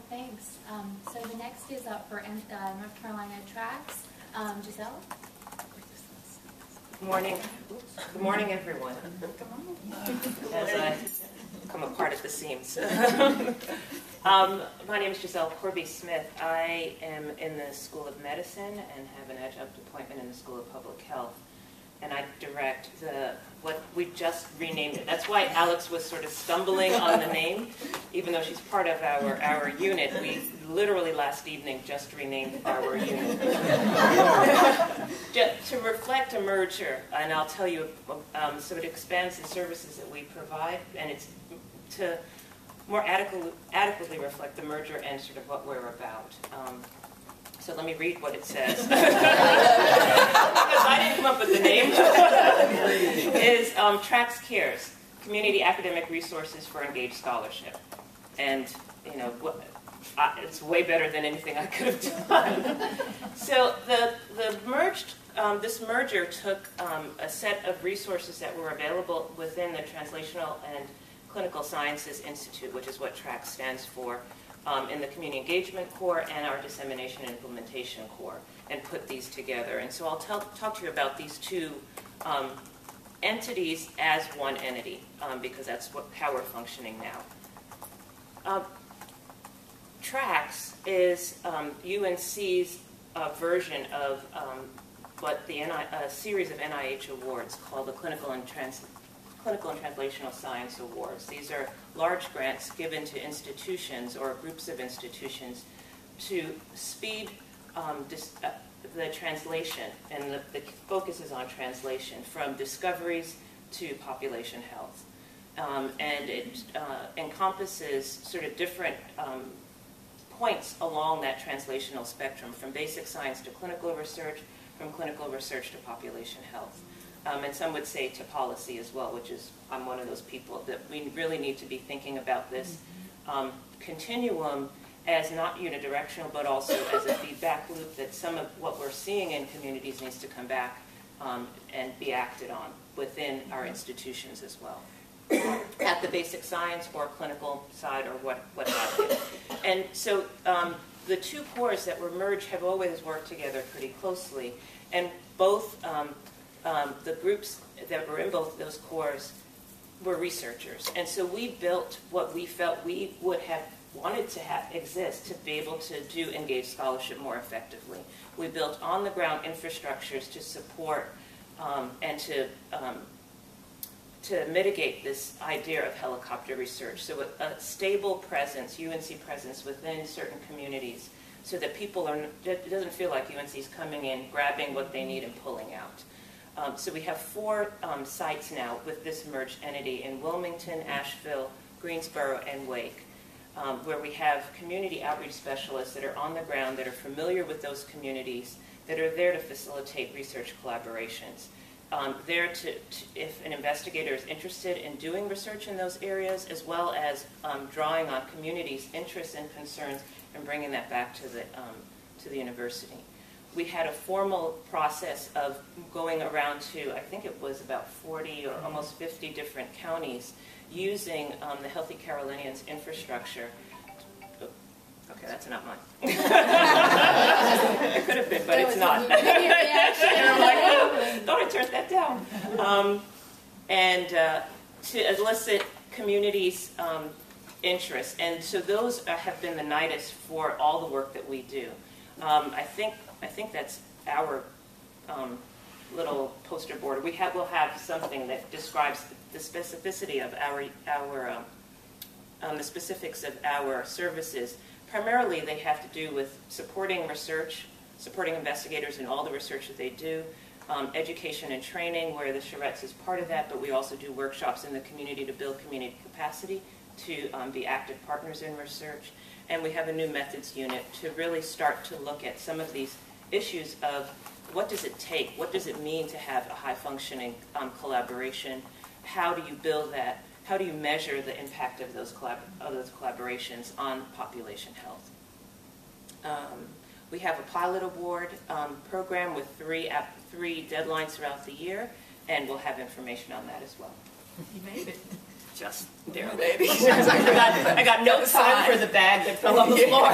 Thanks. So the next is up for North Carolina Tracks. Giselle? Good morning. Good morning, everyone. As I come apart at the seams. My name is Giselle Corby-Smith. I am in the School of Medicine and have an adjunct appointment in the School of Public Health. And I direct what we just renamed it. That's why Alex was sort of stumbling on the name, even though she's part of our unit. We literally last evening just renamed our unit. To reflect a merger, and I'll tell you, so it expands the services that we provide, and it's to more adequately reflect the merger and sort of what we're about. So let me read what it says. Because I didn't come up with the name. Is Tracks Cares, Community Academic Resources for Engaged Scholarship. And, you know, it's way better than anything I could have done. So this merger took a set of resources that were available within the Translational and Clinical Sciences Institute, which is what Tracks stands for, in the Community Engagement Core and our Dissemination and Implementation Core, and put these together. And so I'll talk to you about these two entities as one entity, because that's how we're functioning now. Tracks is UNC's version of what a series of NIH awards called the Clinical and Translational Science Awards. These are large grants given to institutions or groups of institutions to speed the translation, and the focus is on translation from discoveries to population health. And it encompasses sort of different points along that translational spectrum, from basic science to clinical research, from clinical research to population health. And some would say to policy as well, which is, I'm one of those people, that we really need to be thinking about this continuum as not unidirectional, but also as a feedback loop, that some of what we're seeing in communities needs to come back and be acted on within our institutions as well, at the basic science or clinical side or what have you. And so the two cores that were merged have always worked together pretty closely, and both the groups that were in both those cores were researchers. And so we built what we felt we would have wanted to have exist to be able to do engaged scholarship more effectively. We built on-the-ground infrastructures to support and to mitigate this idea of helicopter research. So a stable presence, UNC presence within certain communities, so that people it doesn't feel like UNC's coming in, grabbing what they need and pulling out. So we have 4 sites now with this merged entity in Wilmington, Asheville, Greensboro, and Wake, where we have community outreach specialists that are on the ground, that are familiar with those communities, that are there to facilitate research collaborations. There if an investigator is interested in doing research in those areas, as well as drawing on communities' interests and concerns and bringing that back to the university. We had a formal process of going around to, I think it was about 40 or almost 50 different counties, using the Healthy Carolinians infrastructure. Okay, that's not mine. It could have been, but it's not. And I'm like, oh, thought I turned that down. And to elicit communities' interest. And so those have been the nidus for all the work that we do. I think that's our little poster board. We'll have something that describes the specificity of the specifics of our services. Primarily, they have to do with supporting research, supporting investigators in all the research that they do, education and training, where the charrettes is part of that, but we also do workshops in the community to build community capacity to be active partners in research. And we have a new methods unit to really start to look at some of these issues of what does it take, what does it mean to have a high-functioning collaboration, how do you build that, how do you measure the impact of those collaborations on population health. We have a pilot award program with three deadlines throughout the year, and we'll have information on that as well. You made it. just barely. I got no time for the bag that fell on the floor.